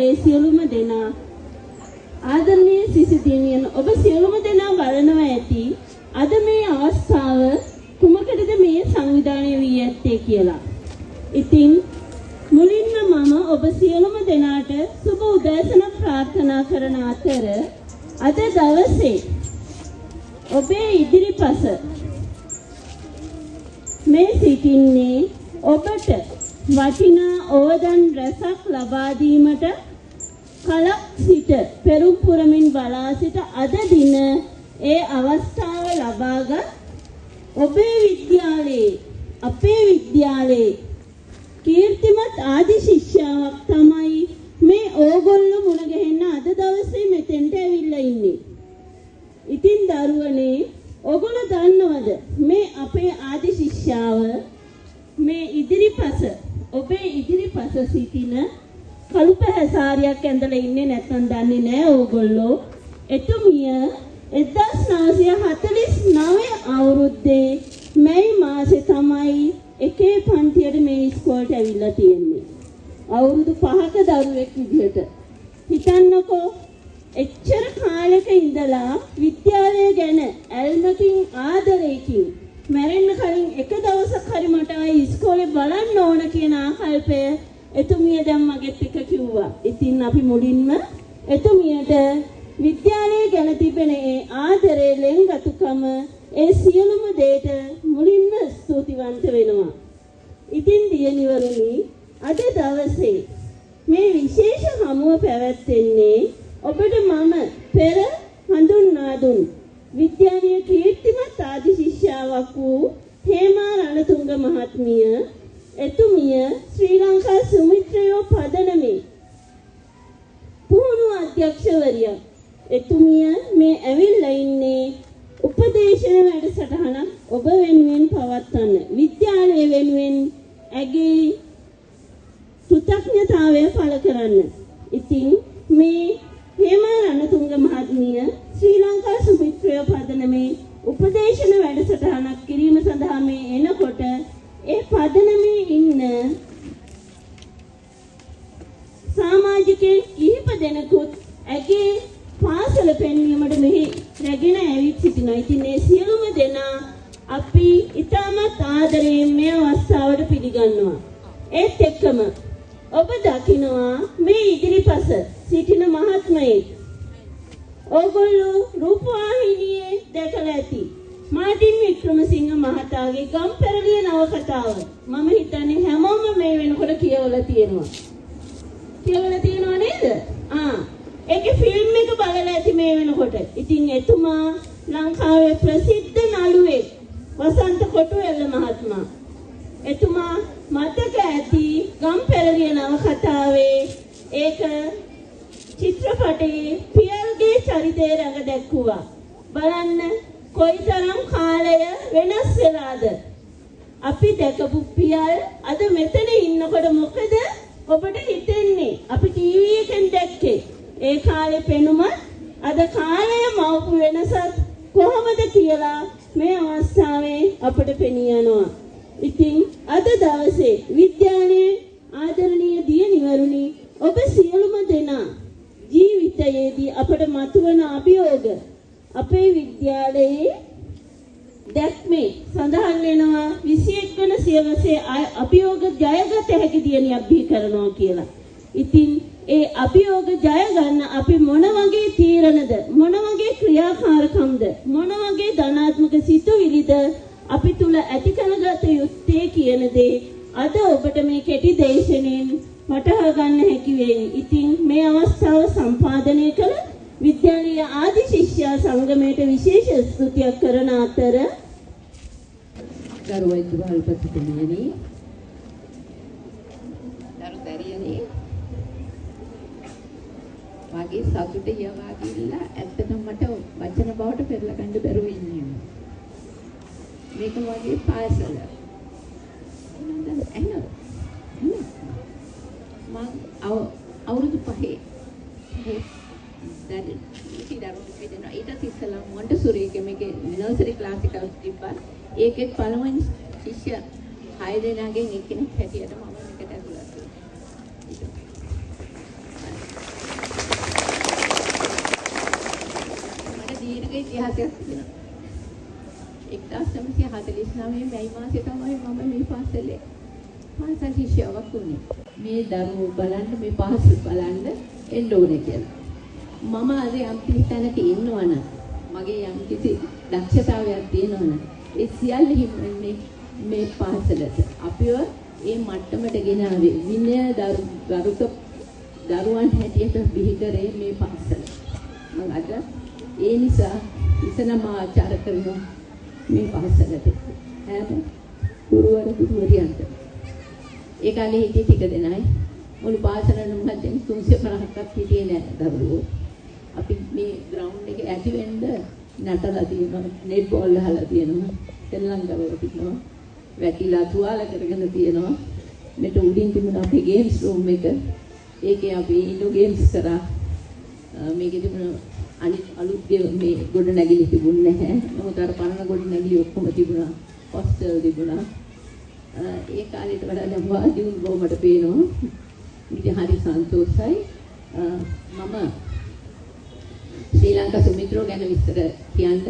ඒ සියලුම දෙනා ආදරණීය සිසු දිනියන් ඔබ සියලුම දෙනා බලනවා ඇති අද මේ අවස්ථාව කුමකටද මේ සංවිධානය වී ඇත්තේ කියලා. ඉතින් මුලින්ම මම ඔබ සියලුම දෙනාට සුබ උදෑසන ප්‍රාර්ථනා කරන අතර අද දවසේ ඔබේ ඉදිරිපස මේ සිටින්නේ ඔබට වටිනා ඕදන් රසක් ලබා දීමට කලක් සිට පෙරම් පුරමින් බලා සිට අද දින ඒ අවස්ථාව ලබාගත් ඔබේ විද්‍යාලයේ අපේ විද්‍යාලයේ කීර්තිමත් ආදි ශිෂ්‍යාවක් තමයි මේ ඕගොල්ලෝ මුණ ගැහෙන්න අද දවසේ මෙතෙන්ට ඇවිල්ලා ඉන්නේ. ඉතින් දරුවනේ ඔගොල්ලෝ දන්නවද මේ අපේ ආදි ශිෂ්‍යාව මේ ඉදිරිපස ඔබේ ඉදිරිපස සිටින කළු පැහැසාරියක් ඇඳලා ඉන්නේ නැත්නම් දන්නේ නැහැ ඕගොල්ලෝ. එතුමිය 1949 අවුරුද්දේ මැයි මාසේ තමයි එකේ පන්තියට මේ ඉස්කෝලේට ඇවිල්ලා තියෙන්නේ. අවුරුදු 5ක දරුවෙක් විදිහට. හිතන්නකෝ එච්චර කාලෙක ඉඳලා විද්‍යාලය ගැන ඇල්මකින් ආදරයකින් මැරෙන්න කලින් එක දවසක් හරි මට ආයි ඉස්කෝලේ බලන්න ඕන කියන ආකල්පය එතුමිය දැන් මගෙත් එක කිව්වා. ඉතින් අපි මුලින්ම එතුමියට විද්‍යාලය ගැන තිබෙන ඒ ආදරේ ලෙන්ගතුකම ඒ සියලුම දේට මුලින්ම ස්තුතිවන්ත වෙනවා. ඉතින් දියණිවරුනි අද දවසේ මේ විශේෂ හමුව පැවැත්වෙන්නේ ඔබට මම පෙර හඳුන්වා දුන් විද්‍යාලීය කීර්තිමත් ආදි ශිෂ්‍යාවක් වූ හේමා රණතුංග මහත්මිය එතුමිය ශ්‍රී ලංකා සුමිත්‍රයෝ පදනමේ පුහුණු අධ්‍යක්ෂවරියක්. එතුමිය මේ ඇවිල්ලා ඉන්නේ උපදේශන වැඩසටහනක් ඔබ වෙනුවෙන් පවත්වන්න. විද්‍යාලය වෙනුවෙන් ඇගේ කෘතඥතාවය පළ කරන්න. ඉතින් මේ හේමා රණතුංග මහත්මිය ශ්‍රී ලංකා සුමිත්‍රයෝ පදනමේ උපදේශන වැඩසටහනක් කිරීම සඳහා මේ එනකොට ඒ පදනමේ ඉන්න සමාජිකයන් කිහිප දෙනෙකුත් ඇගේ පාසල පෙන්වීමට මෙහි රැගෙන ඇවිත් සිටිනවා. ඉතින් මේ සියලුම දෙනා අපි ඉතාමත් ආදරයෙන් මේ අවස්ථාවට පිළිගන්නවා. ඒත් එක්කම ඔබ දකිනවා මේ ඉදිරිපස සිටින මහත්මයෙක්. ඕගොල්ලෝ රූපවාහිනියේ දැකලා ඇති. මාටින් වික්‍රමසිංහ මහතාගේ ගම්පැරළිය නවකතාව. මම හිතන්නේ හැමෝම මේ වෙනකොට කියවලා තියෙනවා. කියවලා තියෙනව නේද? ඒකේ ෆිල්ම් එක බලලා ඇති මේ වෙනකොට. ඉතින් එතුමා ලංකාවේ ප්‍රසිද්ධ නළුවෙක් වසන්ත කොටුවෙල්ල මහත්මයා. එතුමා මතක ඇති ගම්පැරළිය නවකතාවේ ඒක චිත්‍රපටයේ පියල්ගේ චරිතය රඟ දැක්වුවා. බලන්න කොයිතරම් කාලය වෙනස් වෙලාද. අපි දැකපු පියල් අද මෙතන ඉන්නකොට මොකද ඔබට හිතෙන්නේ? අපි ටීවී එකෙන් දැක්කේ ඒ කාලේ පෙනුමත් අද කාලය මවපු වෙනසත් කොහොමද කියලා මේ අවස්ථාවේ අපට පෙනී යනවා. ඉතින් අද දවසේ විද්‍යාලයේ ආදරණීය දියණිවරුනි ඔබ සියලුම දෙනා ජීවිතයේදී අපට මතුවන අභියෝග අපේ විද්‍යාලයේ දැක්මේ සඳහන් වෙනවා 21 වන සියවසේ අභියෝග ජයගත හැකි දියණියක් බිහි කරනවා කියලා. ඉතින් ඒ අභියෝග ජය ගන්න අපි මොන වගේ තීරණද මොන වගේ ක්‍රියාකාරකම්ද මොන වගේ ධනාත්මක සිතුවිලිද අපි තුල ඇති කරගත යුත්තේ කියන දේ අද ඔබට මේ කෙටි දේශනෙන් වටහා ගන්න හැකි වෙයි. ඉතින් මේ අවස්ථාව සම්පාදනය කළ විද්‍යාලීය ආදි ශිෂ්‍යා සංගමයට විශේෂ ස්තුතියක් කරන අතර ගරුවයි දුවල්පතිතුමියනි දරුදරියනි මගේ සතුට යවා ගිහිල්ලා ඇත්තටම මට වචන බවට පෙරලා ගන්න බැරුව ඉන්නේ. මේක වගේ පාසල. මම අවුරුදු 5 දැන් ඉතිදරුවෝ කියනවා ඊට ඉස්සෙල්ලා මොන්ටසෝරි එකේ නර්සරි ක්ලාස් එකක් තිබ්බා. ඒකෙත් පළවෙනි ශිෂ්‍ය 6 දෙනාගෙන් එක්කෙනෙක් හැටියට මම මේකට ඇතුළත් වුණා. ඉතිහාසයක් තිබෙනවා. 1949 මැයි මාසේ තමයි මම මේ පාසල් ශිෂ්‍යාවක් වුණේ. මේ දරුවෝ බලන්න මේ පාසල් බලන්න එන්න ඕනේ කියලා. මම අද යම් කිසි තැනක ඉන්නවනම් මගේ යම් කිසි දක්ෂතාවයක් තියෙනවනම් ඒ සියල්ල හිමන්නේ මේ පාසලට. අපිව මේ මට්ටමට ගෙනාවේ විනය ගරුක දරුවන් හැටියට බිහි කරේ මේ පාසල. මම අද ඒ නිසා ඉතනම ආචාර කරනවා මේ පාසලට. හැම ගුරුවරියන්ට. ඒ කාලේ හිටිය ටික දෙනයි මුළු පාසලෙම මැදින් 350ක් හිටියේ නෑ දරුවෝ. අපි මේ ග්‍රවුන්ඩ් එකේ ඇති වෙන්න නටලා තියෙනවා, නෙට් බෝල් ගහලා තියෙනවා, තෙල්ලම් ගලවලා තියෙනවා, වැකිලා තුවාල කරගෙන තියෙනවා. මෙතන උඩින් තිබුණ අපේ ගේම්ස් රූම් එක. ඒකේ අපි ඉන්ඩෝ ගේම්ස් කරා. මේකේ තිබුණ අනිත් අලුත් මේ ගොඩ නැගිලි තිබුණේ නැහැ. නමුත් අර පරණ ගොඩ නැගිලි ඔක්කොම තිබුණා. හොස්ටල් තිබුණා. ඒ කාලේට වඩා දැන් වාදියුන් බොමඩ පේනවා. ඉතින් හරි සන්තෝෂයි. මම ශ්‍රී ලංකා සුමිත්‍රෝ ගැන විස්තර කියන්න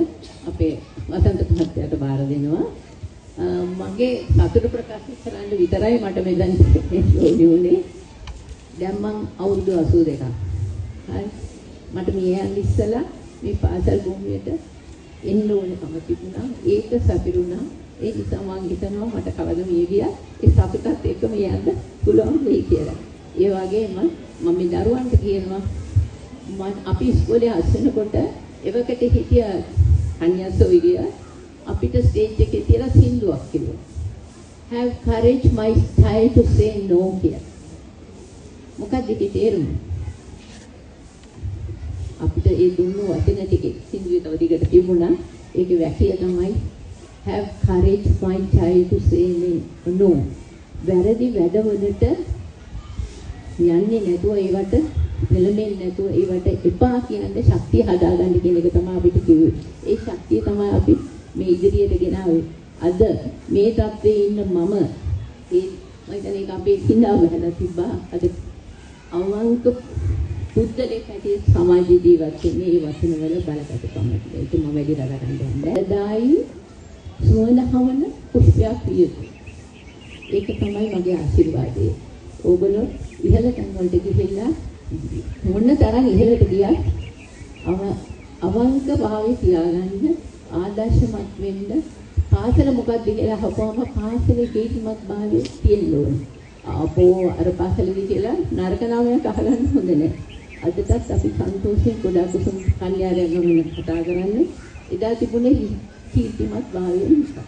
අපේ වසන්ත මහත්තයාට බාර දෙනවා. මගේ සතුට ප්‍රකාශ කරන්න විතරයි මට මෙතන ඕනේ. දැන් මම අවුරුදු 82ක්. හරි. මට මේ යන්න ඉස්සලා මේ පාසල් භූමියට එන්න ඕනකම තිබුණා. ඒක සපිරුණා. ඒ නිසා මම හිතනවා මට කවද මේ ගියා ඒ සතුටත් එක්කම යන්න පුළුවන් වෙයි කියලා. ඒ වගේම මම මේ දරුවන්ට කියනවා අපි ඉස්කෝලේ අස්සනකොට එවකට හිටිය අන්‍යසෝ විදිය අපිට ස්ටේජ් එකේ තියලා සින්දුවක් කිව්වා. Have courage my child to say no කියලා. මොකක්ද ඒකේ තේරුම? අපිට ඒ දුන්නු වචන ටිකේ සින්දුවේ තව දිගට තිබුණා. ඒකේ වැකිය තමයි have courage my child to say no. වැරදි වැඩවලට යන්නේ නැතුව ඒවට දෙලෙන්නේ නැතුව ඒවට එපා කියන්නේ ශක්තිය හදාගන්න කියන එක තමයි අපිට කිව්වේ. ඒ ශක්තිය තමයි අපි මේ ඉදිරියට ගෙනාවේ. අද මේ තත්ත්වයේ ඉන්න මම මම හිතන්නේ අපේ සින්දාව හැදලා තිබ්බා. අද අවංක පුද්ගලෙක් හැටියට සමාජ ජීවත් වෙන්නේ මේ වචන වල බලපෑමකට. ඒක මම වැඩි රගන්න යන්නේ. දායි සුවඳහවන පුෂ්පයක් විය. ඒක තමයි මගේ ආශිර්වාදය. ඕගොල්ලෝ ඉහළ තැන් වලට ගිහිල්ලා මොන තරම් ඉහළට ගියත් අවංක භාවය තියාගන්න, ආදර්ශමත් වෙන්න. පාසල මොකක්ද කියලා අහපුවම පාසලේ කීර්තිමත් භාවය තියෙන්න ඕනේ. අපෝ අර පාසලේ කියලා නරක නාමයක් අහගන්න හොඳ නැහැ. අදටත් අපි සන්තෝෂයෙන් ගොඩාක් කුසුම් කල්යාණයක් ගැන කතා කරන්නේ. එදා තිබුණේ කීර්තිමත් භාවය නිසා.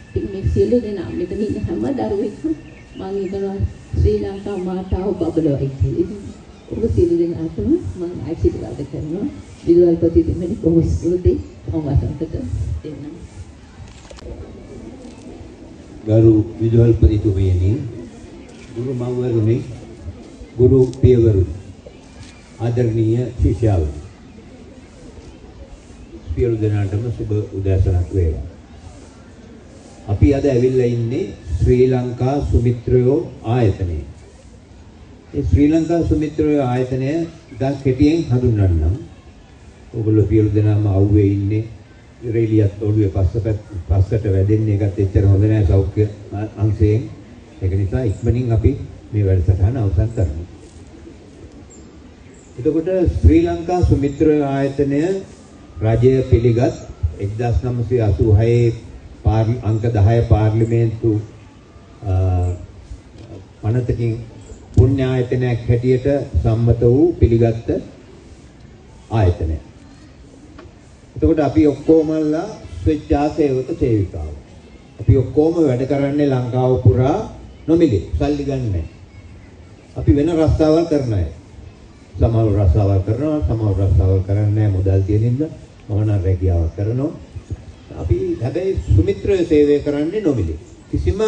ඉතින් මේ සියලු දෙනා මෙතන ඉන්න හැම දරුවෙක්ම මම හිතනවා ශ්‍රී ලංකා මාතාව බබලවයි කියලා. ඔබ සියලු දෙනාටම මම ආශිර්වාද කරනවා. විදුහල්පති දෙමණි බොහොම ස්තුතියි. මම වසන්තට දෙන්නම්. ගරු විදුහල්පතිතුමියනි, ගුරු මව්වරුනි, ගුරු පියවරුනි, ආදරණීය ශිෂ්‍යයනි, සියලු දෙනාටම සුබ උදෑසනක් වේවා. අපි අද ඇවිල්ලා ඉන්නේ ශ්‍රී ලංකා සුමිත්‍රයෝ ආයතනයේ. ඒ ශ්‍රී ලංකා සුමිත්‍රයෝ ආයතනය ඉතා කෙටියෙන් හඳුන්වන්නම්. ඔයගොල්ලෝ සියලු දෙනාම අවුවේ ඉන්නේ. රේලියත් ඔළුවේ පස්සට වැදෙන්නේ ඒකත් එච්චර හොඳ නෑ සෞඛ්‍ය අංශයෙන්. ඒක නිසා ඉක්මනින් අපි මේ වැඩසටහන අවසන් කරමු. එතකොට ශ්‍රී ලංකා සුමිත්‍රයෝ ආයතනය රජය පිළිගත් 1986 අංක 10 පාර්ලිමේන්තු පනතකින් පුණ්‍ය ආයතනයක් හැටියට සම්මත වූ පිළිගත් ආයතනය. එතකොට අපි ඔක්කොමලා ස්වේච්ඡාසේවක සේවිකාව. අපි ඔක්කොම වැඩ කරන්නේ ලංකාව පුරා නොමිලේ සල්ලි ගන්නෑ. අපි වෙන රස්සාවල් කරන අය. සමහර රස්සාවල් කරනවා, සමහර රස්සාවල් කරන්නේ නැහැ මුදල් තියෙනින්ද. මම නම් රැකියාවක් කරනවා. අපි හැබැයි සුමිත්‍රය සේවය කරන්නේ නොමිලේ. කිසිම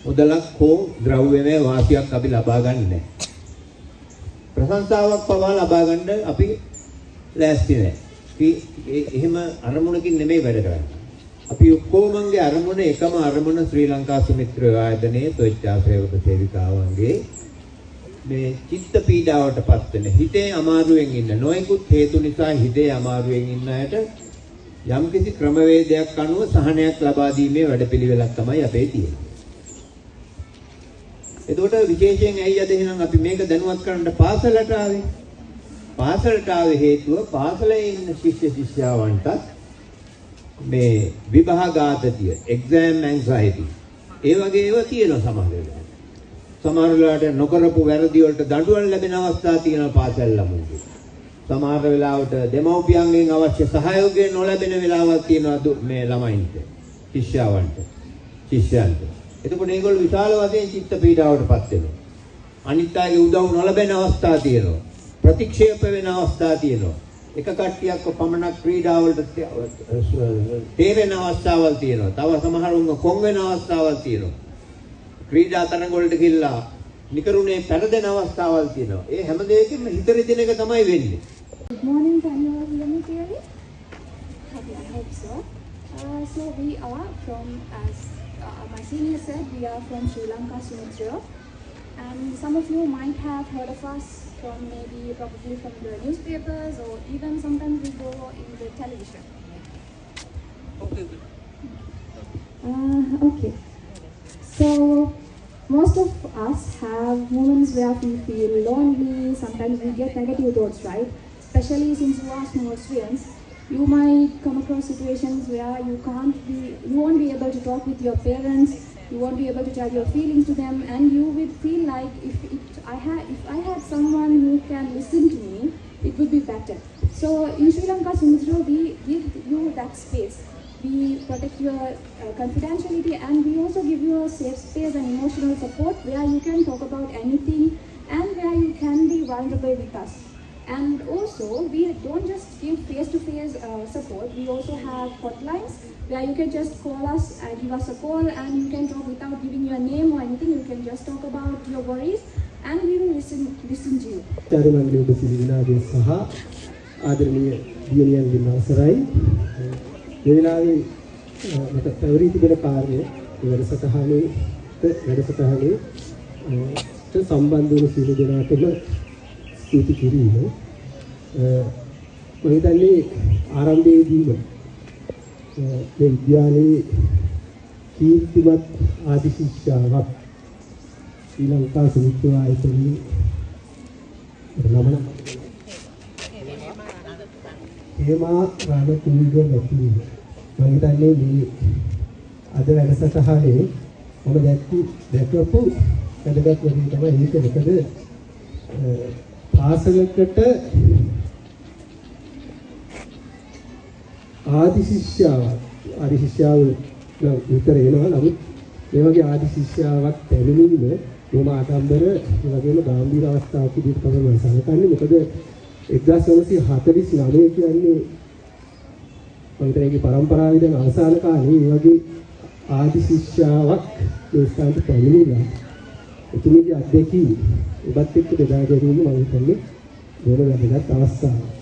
මුදලක් හෝ ද්‍රව්‍යමය වාසියක් අපි ලබා ගන්න නැහැ. ප්‍රශංසාවක් පවා ලබා ගන්න අපි ලෑස්ති නැහැ. එහෙම අරමුණකින් නෙමෙයි වැඩ කරන්නේ. අපි ඔක්කොමගේ අරමුණ එකම අරමුණ ශ්‍රී ලංකා සුමිත්‍රයෝ ආයතනයේ ස්වේච්ඡාසේවක සේවිකාවන්ගේ මේ චිත්ත පීඩාවටපත් වෙන හිතේ අමාරුවෙන් ඉන්න නොයෙකුත් හේතු නිසා හිතේ අමාරුවෙන් ඉන්න අයට යම්කිසි ක්‍රමවේදයක් අනුව සහනයක් ලබා දීමේ වැඩපිළිවෙලක් තමයි අපේ තියෙන්නේ. එතකොට විශේෂයෙන් ඇයි අද එහෙනම් අපි මේක දැනුවත් කරන්න පාසලට ආවේ? පාසලට ආවේ හේතුව පාසලේ ඉන්න ශිෂ්‍ය ශිෂ්‍යාවන්ට මේ විභාගාතතිය, exam anxiety ඒ වගේ ඒවා තියෙනවා සමහර වෙලාවට. සමහර වෙලාවට නොකරපු වැරදි වලට දඬුවම් ලැබෙන අවස්ථා තියෙනවා පාසල් ළමුන්ගේ. සමහර වෙලාවට දෙමව්පියන්ගෙන් අවශ්‍ය සහයෝගය නොලැබෙන වෙලාවක් තියෙනවා මේ ළමයින්ට, ශිෂ්‍යයන්ට. එතකොට මේගොල්ලෝ විශාල වශයෙන් චිත්ත පීඩාවටපත් වෙනවා. අනිත් අයගේ උදව් නොලැබෙන අවස්ථා තියෙනවා. ප්‍රතික්ෂේප වෙන අවස්ථා තියෙනවා. එක කට්ටියක් පමණක් ක්‍රීඩා වලට තේරෙන අවස්ථාවල් තියෙනවා. තව සමහරුන්ව කොන් වෙන අවස්ථාවල් තියෙනවා. ක්‍රීඩා තරඟ වලට ගිහිල්ලා නිකරුණේ පෙරදෙන අවස්ථාවල් තියෙනවා. ඒ හැම දෙයකින්ම හිත රිදෙන එක තමයි වෙන්නේ. Good morning, can you all hear me clearly? Okay, I hope so. So we are from, as my senior said, we are from Sri Lanka Sumitra, and some of you might have heard of us from probably from the newspapers, or even sometimes we go in the television. Okay. So most of us have moments where we feel lonely, sometimes we get negative thoughts, right? Especially since you are small students, you might come across situations where you won't be able to talk with your parents, you won't be able to tell your feelings to them, and you will feel like if I had someone who can listen to me, it would be better. So in Sri Lanka Sumitra, we give you that space. We protect your confidentiality, and we also give you a safe space and emotional support where you can talk about anything and where you can be vulnerable with us. And also, we don't just give face-to-face support. We also have hotlines where you can just call us and give us a call, and you can talk without giving your name or anything. You can just talk about your worries, and we will listen to you. චාරිමංගලයේ උපසිරිනාගේ සහ ආදරණීය දියණියන්ගේ අවසරයි. මේ වෙලාවේ මට පැවරී තිබෙන කාර්යය වැඩසටහනේ සම්බන්ධ වුණු සියලු දෙනාටම ස්තුති කිරීම. මම හිතන්නේ ආරම්භයේදීම මේ විද්‍යාලයේ කීර්තිමත් ආදි ශිෂ්‍යාවක් ශ්‍රී ලංකා සුමිත්‍රා ආයතනයේ නමන හේමා රාමතුංග නැති. මම හිතන්නේ මේ අද වැඩසටහනේ මම දැක්කපු වැදගත් වෙන්නේ තමයි ඒක. මොකද පාසලකට ආදි ශිෂ්‍යාව විතර එනවා. නමුත් මේ වගේ ආදි ශිෂ්‍යාවක් පැමිණීම බොහොම ආඩම්බර ඒ වගේම ගැඹීර අවස්ථාවක් විදිහට තමයි මම සලකන්නේ. මොකද 1949 කියන්නේ පන්තරේගේ පරම්පරාවේ දැන් අවසාන කාලේ මේ වගේ ආදි ශිෂ්‍යාවක් මේ ස්ථානට පැමිණිලා එතුමියගේ අධ්‍යක්ෂී ඔබත් එක්ක බෙදා ගැනීම මම හිතන්නේ බොහොම වැදගත් අවස්ථාවක්.